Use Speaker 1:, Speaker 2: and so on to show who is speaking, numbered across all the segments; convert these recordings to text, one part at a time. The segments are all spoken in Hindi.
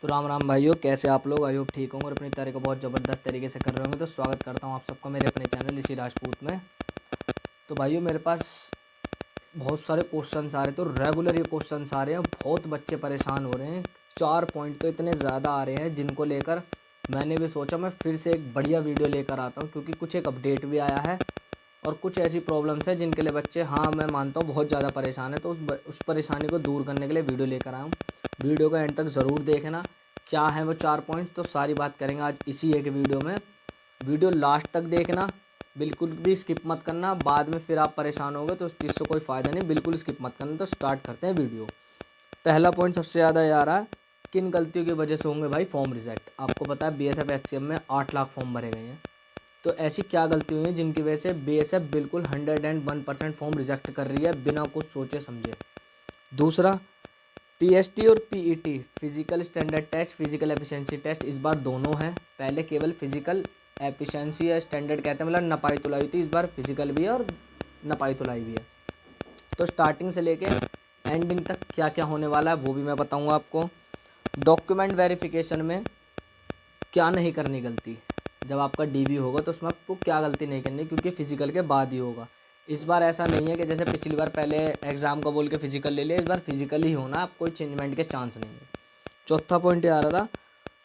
Speaker 1: तो राम राम भाइयों, कैसे आप लोग? आई होप ठीक होंगे और अपनी तैयारी को बहुत ज़बरदस्त तरीके से कर रहे होंगे। तो स्वागत करता हूँ आप सबका मेरे अपने चैनल ऋषि राजपूत में। तो भाइयों, मेरे पास बहुत सारे क्वेश्चंस आ रहे, तो रेगुलर ये क्वेश्चंस आ रहे हैं। बहुत बच्चे परेशान हो रहे हैं। 4 पॉइंट तो इतने ज़्यादा आ रहे हैं जिनको लेकर मैंने भी सोचा मैं फिर से एक बढ़िया वीडियो लेकर आता हूँ, क्योंकि कुछ एक अपडेट भी आया है और कुछ ऐसी प्रॉब्लम्स हैं जिनके लिए बच्चे, हाँ मैं मानता हूँ, बहुत ज़्यादा परेशान है। तो उस परेशानी को दूर करने के लिए वीडियो लेकर आया हूँ। वीडियो का एंड तक ज़रूर देखना। क्या है वो 4 पॉइंट्स, तो सारी बात करेंगे आज इसी एक वीडियो में। वीडियो लास्ट तक देखना, बिल्कुल भी स्किप मत करना। बाद में फिर आप परेशान होगे तो उस चीज़ से कोई फ़ायदा नहीं, बिल्कुल स्किप मत करना। तो स्टार्ट करते हैं वीडियो। पहला पॉइंट सबसे ज़्यादा ये आ रहा है, किन गलतियों की वजह से होंगे भाई फॉर्म रिजेक्ट। आपको पता है बीएसएफ एचसीएम में 8 लाख फॉर्म भरे गए हैं। तो ऐसी क्या गलती हुई है जिनकी वजह से बीएसएफ बिल्कुल 101% फॉर्म रिजेक्ट कर रही है बिना कुछ सोचे समझे। दूसरा, पीएसटी और PET physical standard test, physical efficiency test इस बार दोनों हैं। पहले केवल फिजिकल एफिशिएंसी या स्टैंडर्ड कहते हैं, मतलब नपाई तुलाई थी। इस बार फिजिकल भी है और नपाई तुलाई भी है। तो स्टार्टिंग से लेके एंडिंग तक क्या क्या होने वाला है वो भी मैं बताऊंगा आपको। डॉक्यूमेंट वेरिफिकेशन में क्या नहीं करनी गलती, जब आपका डीवी होगा तो उसमें आपको क्या गलती नहीं करनी, क्योंकि फिजिकल के बाद ही होगा। इस बार ऐसा नहीं है कि जैसे पिछली बार पहले एग्ज़ाम का बोल के फिजिकल ले लिया, इस बार फिजिकल ही होना, आप कोई चेंजमेंट के चांस नहीं है। चौथा पॉइंट ये आ रहा था,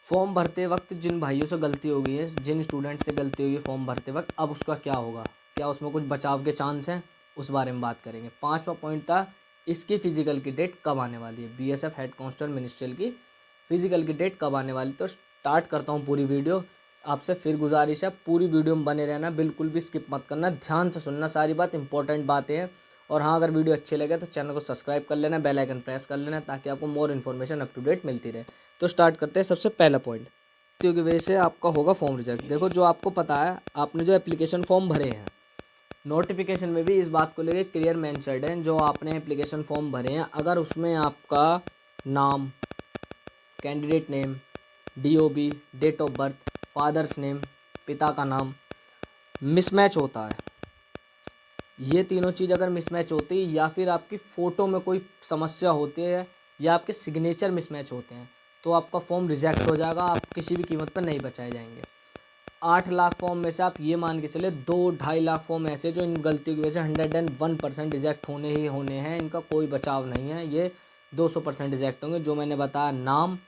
Speaker 1: फॉर्म भरते वक्त जिन भाइयों से गलती हो गई है, जिन स्टूडेंट से गलती हुई है फॉर्म भरते वक्त, अब उसका क्या होगा, क्या उसमें कुछ बचाव के चांस हैं, उस बारे में बात करेंगे। पाँचवा पॉइंट था, इसकी फ़िज़िकल की डेट कब आने वाली है, बीएसएफ हेड कांस्टेबल मिनिस्ट्रियल की फ़िज़िकल की डेट कब आने वाली। तो स्टार्ट करता हूँ पूरी वीडियो। आपसे फिर गुजारिश है, पूरी वीडियो में बने रहना, बिल्कुल भी स्किप मत करना, ध्यान से सुनना, सारी बात इंपॉर्टेंट बातें हैं। और हाँ, अगर वीडियो अच्छी लगे तो चैनल को सब्सक्राइब कर लेना, बेल आइकन प्रेस कर लेना, ताकि आपको more information up to date मिलती रहे। तो स्टार्ट करते हैं। सबसे पहला पॉइंट, की वजह से आपका होगा फॉर्म रिजेक्ट। देखो, जो आपको पता है, आपने जो एप्लीकेशन फॉर्म भरे हैं, नोटिफिकेशन में भी इस बात को लेकर क्लियर मेंशन्ड है, जो आपने एप्लीकेशन फॉर्म भरे हैं, अगर उसमें आपका नाम, candidate name, DOB, date of birth, father's name, पिता का नाम मिसमैच होता है, ये तीनों चीज़ अगर मिसमैच होती है, या फिर आपकी फ़ोटो में कोई समस्या होती है, या आपके सिग्नेचर मिसमैच होते हैं, तो आपका फॉर्म रिजेक्ट हो जाएगा। आप किसी भी कीमत पर नहीं बचाए जाएंगे। 8 लाख फॉर्म में से आप ये मान के चले 2-2.5 लाख फॉर्म ऐसे जो इन गलतियों की वजह से 101% रिजेक्ट होने ही होने हैं। इनका कोई बचाव नहीं है, ये 200% रिजेक्ट होंगे। जो मैंने बताया, नाम,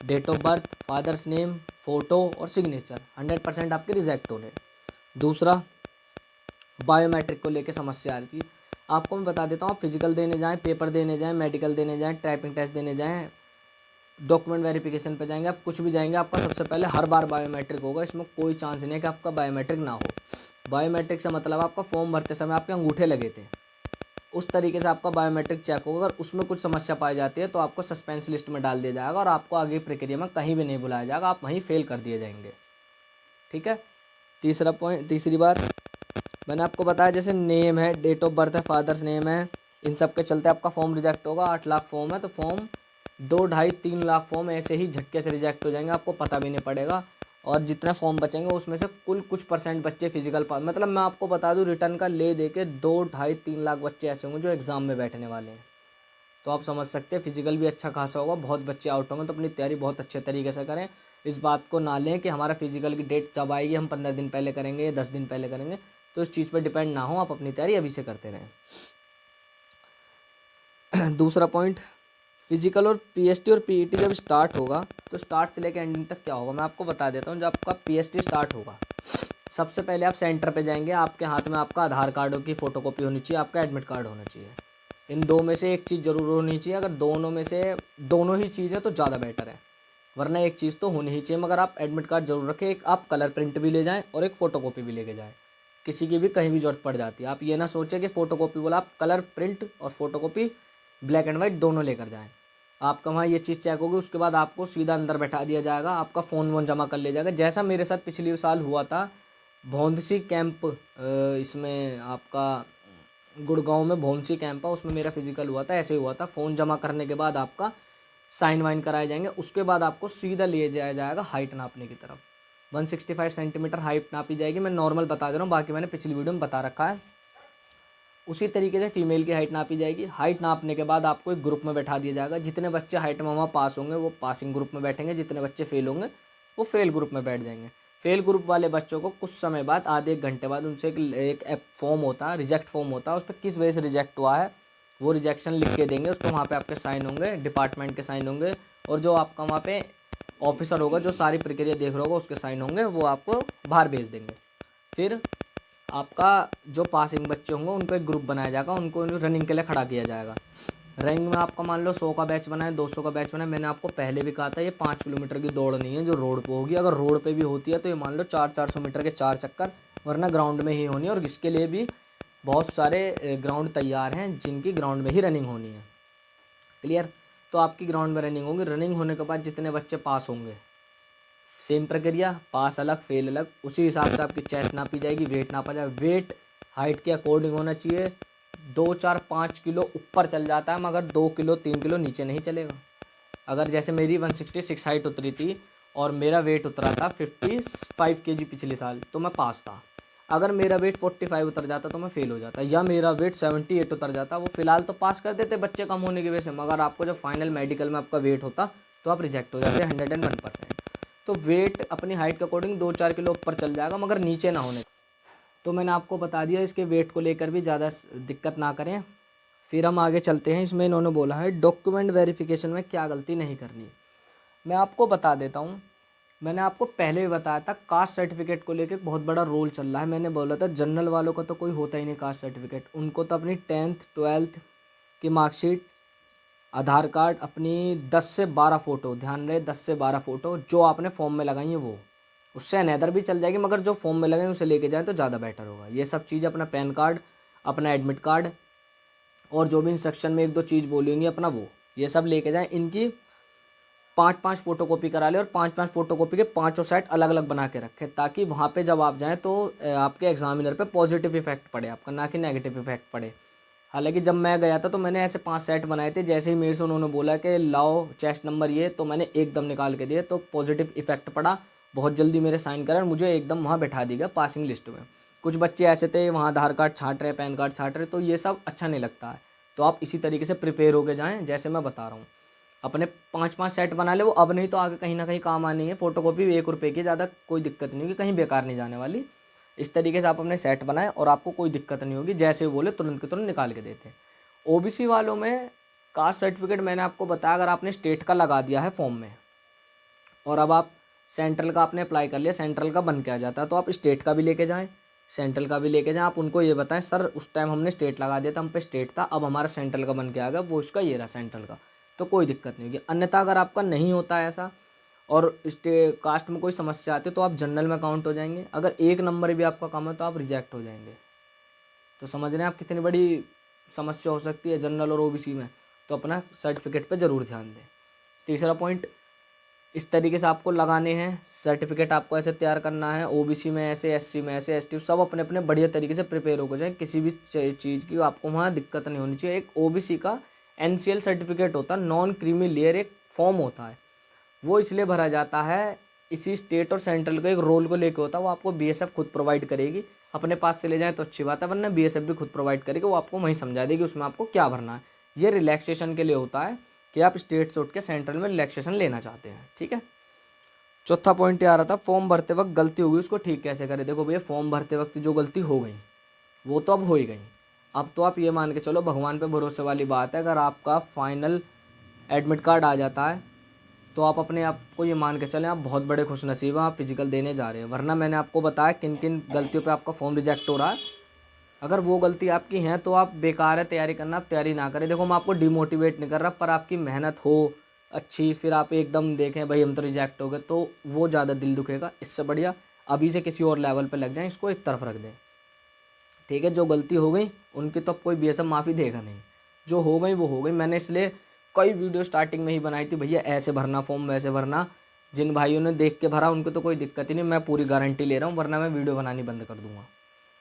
Speaker 1: date of birth, father's name, photo और सिग्नेचर, 100% आपके रिजेक्ट होने। दूसरा, बायोमेट्रिक को लेके समस्या आ रही थी। आपको मैं बता देता हूँ, आप फिजिकल देने जाएँ, पेपर देने जाएँ, मेडिकल देने जाएँ, टाइपिंग टेस्ट देने जाएँ, डॉक्यूमेंट वेरिफिकेशन पे जाएंगे, आप कुछ भी जाएंगे, आपका सबसे पहले हर बार बायोमेट्रिक होगा। इसमें कोई चांस नहीं है कि आपका बायोमेट्रिक ना हो। बायोमेट्रिक से मतलब आपका फॉर्म भरते समय आपके अंगूठे लगे थे, उस तरीके से आपका बायोमेट्रिक चेक होगा। अगर उसमें कुछ समस्या पाई जाती है तो आपको सस्पेंस लिस्ट में डाल दिया जाएगा और आपको आगे प्रक्रिया में कहीं भी नहीं बुलाया जाएगा, आप वहीं फेल कर दिए जाएंगे। ठीक है। तीसरा पॉइंट, तीसरी बात मैंने आपको बताया, जैसे नेम है, डेट ऑफ बर्थ है, फादर्स नेम है, इन सब के चलते आपका फॉर्म रिजेक्ट होगा। 8 लाख फॉर्म है तो फॉर्म 2-2.5-3 लाख फॉर्म ऐसे ही झटके से रिजेक्ट हो जाएंगे, आपको पता भी नहीं पड़ेगा। और जितने फॉर्म बचेंगे उसमें से कुल कुछ परसेंट बच्चे फिजिकल पास, मतलब मैं आपको बता दूं, रिटर्न का ले दे के 2-2.5-3 लाख बच्चे ऐसे होंगे जो एग्ज़ाम में बैठने वाले हैं। तो आप समझ सकते हैं फिजिकल भी अच्छा खासा होगा, बहुत बच्चे आउट होंगे। तो अपनी तैयारी बहुत अच्छे तरीके से करें। इस बात को ना लें कि हमारा फिजिकल की डेट जब आएगी हम 15 दिन पहले करेंगे या 10 दिन पहले करेंगे, तो इस चीज़ पर डिपेंड ना हो, आप अपनी तैयारी अभी से करते रहें। दूसरा पॉइंट, फिजिकल और पीएसटी और पीईटी जब स्टार्ट होगा तो स्टार्ट से लेकर एंडिंग तक क्या होगा मैं आपको बता देता हूँ। जब आपका पीएसटी स्टार्ट होगा, सबसे पहले आप सेंटर पे जाएंगे, आपके हाथ में आपका आधार कार्ड की फ़ोटोकॉपी होनी चाहिए, आपका एडमिट कार्ड होना चाहिए। इन दो में से एक चीज़ ज़रूर होनी चाहिए। अगर दोनों में से दोनों ही चीज़ है तो ज़्यादा बेटर है, वरना एक चीज़ तो होनी ही चाहिए। मगर आप एडमिट कार्ड जरूर रखें, एक आप कलर प्रिंट भी ले जाएँ और एक फ़ोटोकॉपी भी लेके जाएँ, किसी की भी कहीं भी ज़रूरत पड़ जाती है। आप ये ना सोचें कि फ़ोटोकॉपी बोला, आप कलर प्रिंट और फ़ोटोकॉपी ब्लैक एंड वाइट दोनों लेकर जाएँ। आपका वहाँ ये चीज़ चेक होगी, उसके बाद आपको सीधा अंदर बैठा दिया जाएगा, आपका फ़ोन वोन जमा कर लिया जाएगा, जैसा मेरे साथ पिछले साल हुआ था भौंदसी कैंप। इसमें आपका गुड़गांव में भौंदसी कैंप है, उसमें मेरा फिजिकल हुआ था, ऐसे ही हुआ था। फ़ोन जमा करने के बाद आपका साइन वाइन कराए जाएंगे, उसके बाद आपको सीधा ले जाया जाएगा हाइट नापने की तरफ। 165 सेंटीमीटर हाइट नापी जाएगी। मैं नॉर्मल बता दे रहा हूँ, बाकी मैंने पिछली वीडियो में बता रखा है। उसी तरीके से फीमेल की हाइट नापी जाएगी। हाइट नापने के बाद आपको एक ग्रुप में बैठा दिया जाएगा। जितने बच्चे हाइट में वहाँ पास होंगे वो पासिंग ग्रुप में बैठेंगे, जितने बच्चे फेल होंगे वो फेल ग्रुप में बैठ जाएंगे। फेल ग्रुप वाले बच्चों को कुछ समय बाद, आधे एक घंटे बाद, उनसे एक फॉर्म होता है, रिजेक्ट फॉर्म होता है, उस पर किस वजह से रिजेक्ट हुआ है वो रिजेक्शन लिख के देंगे। उस पर वहाँ पे आपके साइन होंगे, डिपार्टमेंट के साइन होंगे, और जो आपका वहाँ पे ऑफिसर होगा जो सारी प्रक्रिया देख रहा होगा उसके साइन होंगे, वो आपको बाहर भेज देंगे। फिर आपका जो पासिंग बच्चे होंगे उनको एक ग्रुप बनाया जाएगा, उनको रनिंग के लिए खड़ा किया जाएगा। रनिंग में आपका मान लो 100 का बैच बनाए, 200 का बैच बनाए। मैंने आपको पहले भी कहा था ये 5 किलोमीटर की दौड़ नहीं है जो रोड पे होगी। अगर रोड पे भी होती है तो ये मान लो 400 मीटर के 4 चक्कर, वरना ग्राउंड में ही होनी है। और इसके लिए भी बहुत सारे ग्राउंड तैयार हैं जिनकी ग्राउंड में ही रनिंग होनी है। क्लियर? तो आपकी ग्राउंड में रनिंग होगी। रनिंग होने के बाद जितने बच्चे पास होंगे, सेम प्रक्रिया, पास अलग फेल अलग, उसी हिसाब से आपकी चेस्ट नापी जाएगी, वेट नापा जाए। वेट हाइट के अकॉर्डिंग होना चाहिए। 2 4 5 किलो ऊपर चल जाता है मगर 2 किलो 3 किलो नीचे नहीं चलेगा। अगर जैसे मेरी 166 हाइट उतरी थी और मेरा वेट उतरा था 55 kg पिछले साल, तो मैं पास था। अगर मेरा वेट 45 उतर जाता तो मैं फेल हो जाता, या मेरा वेट 78 उतर जाता, वो फिलहाल तो पास कर देते बच्चे कम होने की वजह से, मगर आपको जब फाइनल मेडिकल में आपका वेट होता तो आप रिजेक्ट हो जाते 101%। तो वेट अपनी हाइट के अकॉर्डिंग 2 4 किलो ऊपर चल जाएगा मगर नीचे ना होने। तो मैंने आपको बता दिया, इसके वेट को लेकर भी ज़्यादा दिक्कत ना करें। फिर हम आगे चलते हैं। इसमें इन्होंने बोला है डॉक्यूमेंट वेरिफिकेशन में क्या गलती नहीं करनी। मैं आपको बता देता हूँ, मैंने आपको पहले भी बताया था कास्ट सर्टिफिकेट को लेकर बहुत बड़ा रोल चल रहा है। मैंने बोला था जनरल वालों का तो कोई होता ही नहीं कास्ट सर्टिफिकेट, उनको तो अपनी 10th 12th की मार्कशीट, आधार कार्ड, अपनी 10 से 12 फ़ोटो, ध्यान रहे 10 से 12 फ़ोटो जो आपने फॉर्म में लगाई है वो, उससे अनदर भी चल जाएगी मगर जो फॉर्म में लगाएं उसे लेके जाएं तो ज़्यादा बेटर होगा। ये सब चीज़, अपना पैन कार्ड, अपना एडमिट कार्ड, और जो भी इंस्ट्रक्शन में 1 2 चीज़ बोली होंगी अपना वो, ये सब लेके जाएं। इनकी 5 5 फ़ोटो कॉपी करा ले और 5 5 फ़ोटो कॉपी के पाँचों सेट अलग अलग बना के रखें, ताकि वहाँ पे जब आप जाएँ तो आपके एग्जामिनर पे पॉजिटिव इफेक्ट पड़े आपका, ना कि नेगेटिव इफेक्ट पड़े। हालांकि जब मैं गया था तो मैंने ऐसे 5 सेट बनाए थे, जैसे ही मेरे से उन्होंने बोला कि लाओ चेस्ट नंबर ये, तो मैंने एकदम निकाल के दिए, तो पॉजिटिव इफेक्ट पड़ा। बहुत जल्दी मेरे साइन करा और मुझे एकदम वहाँ बैठा दी गया पासिंग लिस्ट में। कुछ बच्चे ऐसे थे वहाँ आधार कार्ड छाँट रहे, पैन कार्ड छाँट रहे, तो ये सब अच्छा नहीं लगता है। तो आप इसी तरीके से प्रिपेयर होके जाएँ जैसे मैं बता रहा हूँ। अपने 5 5 सेट बना ले, वो अब नहीं तो आगे कहीं ना कहीं काम आनी है। फ़ोटोकॉपी 1 रुपये की, ज़्यादा कोई दिक्कत नहीं होगी, कहीं बेकार नहीं जाने वाली। इस तरीके से आप अपने सेट बनाएं और आपको कोई दिक्कत नहीं होगी, जैसे बोले तुरंत के तुरंत निकाल के देते हैं। ओबीसी वालों में कास्ट सर्टिफिकेट मैंने आपको बताया, अगर आपने स्टेट का लगा दिया है फॉर्म में और अब आप सेंट्रल का आपने अप्लाई कर लिया, सेंट्रल का बन के आ जाता है, तो आप स्टेट का भी लेके जाएं, सेंट्रल का भी लेके जाएं। आप उनको ये बताएं सर उस टाइम हमने स्टेट लगा दिया था, हम पे स्टेट था, अब हमारा सेंट्रल का बन के आ गया, वो इसका ये रहा सेंट्रल का, तो कोई दिक्कत नहीं होगी। अन्यथा अगर आपका नहीं होता है ऐसा और कास्ट में कोई समस्या आती है तो आप जनरल में काउंट हो जाएंगे। अगर 1 नंबर भी आपका कम है तो आप रिजेक्ट हो जाएंगे। तो समझ रहे हैं आप कितनी बड़ी समस्या हो सकती है जनरल और ओबीसी में। तो अपना सर्टिफिकेट पे ज़रूर ध्यान दें। तीसरा पॉइंट, इस तरीके से आपको लगाने हैं सर्टिफिकेट, आपको ऐसे तैयार करना है। ओबीसी में ऐसे, एससी में ऐसे, एसटी सब अपने अपने बढ़िया तरीके से प्रिपेयर होकर जाए, किसी भी चीज़ की आपको वहाँ दिक्कत नहीं होनी चाहिए। एक ओबीसी का एनसीएल सर्टिफिकेट होता है, नॉन क्रीमी लेयर, एक फॉर्म होता है, वो इसलिए भरा जाता है, इसी स्टेट और सेंट्रल के एक रोल को लेकर होता है। वो आपको बीएसएफ खुद प्रोवाइड करेगी, अपने पास से ले जाएं तो अच्छी बात है, वरना बीएसएफ भी खुद प्रोवाइड करेगी, वो आपको वहीं समझा देगी उसमें आपको क्या भरना है। ये रिलैक्सेशन के लिए होता है कि आप स्टेट से उठ के सेंट्रल में रिलैक्सेशन लेना चाहते हैं, ठीक है। चौथा पॉइंट ये आ रहा था, फॉर्म भरते वक्त गलती होगी उसको ठीक कैसे करें। देखो भैया, फॉर्म भरते वक्त जो गलती हो गई वो तो अब हो ही गई। अब तो आप ये मान के चलो, भगवान पे भरोसे वाली बात है, अगर आपका फाइनल एडमिट कार्ड आ जाता है तो आप अपने आप को ये मान के चलें आप बहुत बड़े खुशनसीब हैं, आप फिजिकल देने जा रहे हैं। वरना मैंने आपको बताया किन किन गलतियों पे आपका फॉर्म रिजेक्ट हो रहा है। अगर वो गलती आपकी है तो आप बेकार है तैयारी करना, आप तैयारी ना करें। देखो मैं आपको डिमोटिवेट नहीं कर रहा, पर आपकी मेहनत हो अच्छी, फिर आप एकदम देखें भाई हम तो रिजेक्ट हो गए, तो वो ज़्यादा दिल दुखेगा। इससे बढ़िया अभी से किसी और लेवल पे लग जाएं, इसको एक तरफ रख दें, ठीक है। जो गलती हो गई उनकी तो अब कोई बीएसएफ माफ़ी देगा नहीं, जो हो गई वो हो गई। मैंने इसलिए कई वीडियो स्टार्टिंग में ही बनाई थी, भैया ऐसे भरना फॉर्म, वैसे भरना। जिन भाइयों ने देख के भरा उनको तो कोई दिक्कत ही नहीं, मैं पूरी गारंटी ले रहा हूँ, वरना मैं वीडियो बनानी बंद कर दूँगा।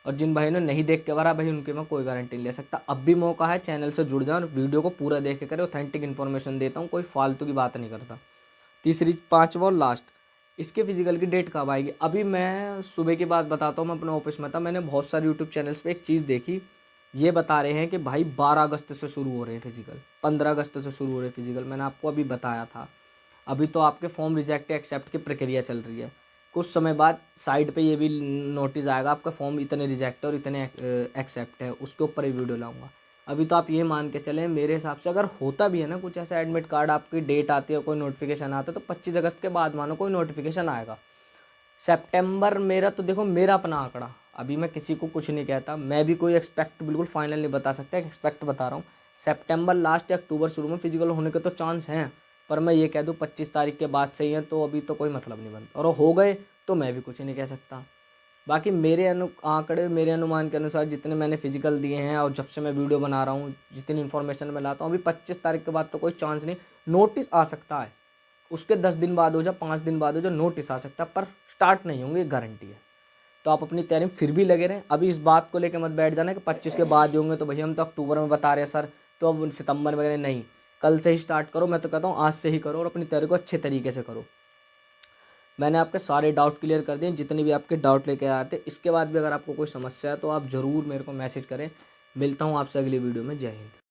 Speaker 1: और जिन भाइयों ने नहीं देख के भरा भाई, उनकी मैं कोई गारंटी नहीं ले सकता। अब भी मौका है, चैनल से जुड़ जाओ और वीडियो को पूरा देख के करें, ऑथेंटिक इन्फॉर्मेशन देता हूँ, कोई फालतू की बात नहीं करता। तीसरी, पाँचवा और लास्ट, इसके फिजिकल की डेट कब आएगी। अभी मैं सुबह की बात बताता हूँ, मैं अपने ऑफिस में था, मैंने बहुत सारे यूट्यूब चैनल्स पे एक चीज़ देखी ये बता रहे हैं कि भाई 12 अगस्त से शुरू हो रहे हैं फिजिकल, 15 अगस्त से शुरू हो रहे हैं फिजिकल। मैंने आपको अभी बताया था। अभी तो आपके फॉर्म रिजेक्ट एक्सेप्ट की प्रक्रिया चल रही है। कुछ समय बाद साइड पे ये भी नोटिस आएगा आपका फॉर्म इतने रिजेक्ट और इतने एक्सेप्ट है, उसके ऊपर ही वीडियो लाऊंगा। अभी तो आप ये मान के चलें, मेरे हिसाब से अगर होता भी है ना कुछ ऐसा, एडमिट कार्ड आपकी डेट आती है, कोई नोटिफिकेशन आता है, तो 25 अगस्त के बाद मानो कोई नोटिफिकेशन आएगा। सितंबर, मेरा तो देखो मेरा अपना आंकड़ा, अभी मैं किसी को कुछ नहीं कहता, मैं भी कोई एक्सपेक्ट बिल्कुल फाइनल नहीं बता सकता, एक्सपेक्ट बता रहा हूँ। सितंबर लास्ट या अक्टूबर शुरू में फिजिकल होने के तो चांस हैं, पर मैं ये कह दूँ 25 तारीख के बाद से ही है, तो अभी तो कोई मतलब नहीं बनता, और हो गए तो मैं भी कुछ नहीं कह सकता। बाकी मेरे आंकड़े, मेरे अनुमान के अनुसार जितने मैंने फिजिकल दिए हैं और जब से मैं वीडियो बना रहा हूँ, जितनी इन्फॉर्मेशन मैं लाता हूँ, अभी 25 तारीख के बाद तो कोई चांस नहीं। नोटिस आ सकता है, उसके 10 दिन बाद हो जाए, 5 दिन बाद हो जाए, नोटिस आ सकता है, पर स्टार्ट नहीं होंगे, गारंटी है। तो आप अपनी तैयारी में फिर भी लगे रहें। अभी इस बात को लेकर मत बैठ जाना कि 25 के बाद ही होंगे, तो भैया हम तो अक्टूबर में बता रहे हैं सर, तो अब सितंबर वगैरह नहीं। कल से ही स्टार्ट करो, मैं तो कहता हूँ आज से ही करो, और अपनी तैयारी को अच्छे तरीके से करो। मैंने आपके सारे डाउट क्लियर कर दिए, जितने भी आपके डाउट लेके आए थे। इसके बाद भी अगर आपको कोई समस्या है तो आप ज़रूर मेरे को मैसेज करें। मिलता हूँ आपसे अगली वीडियो में। जय हिंद।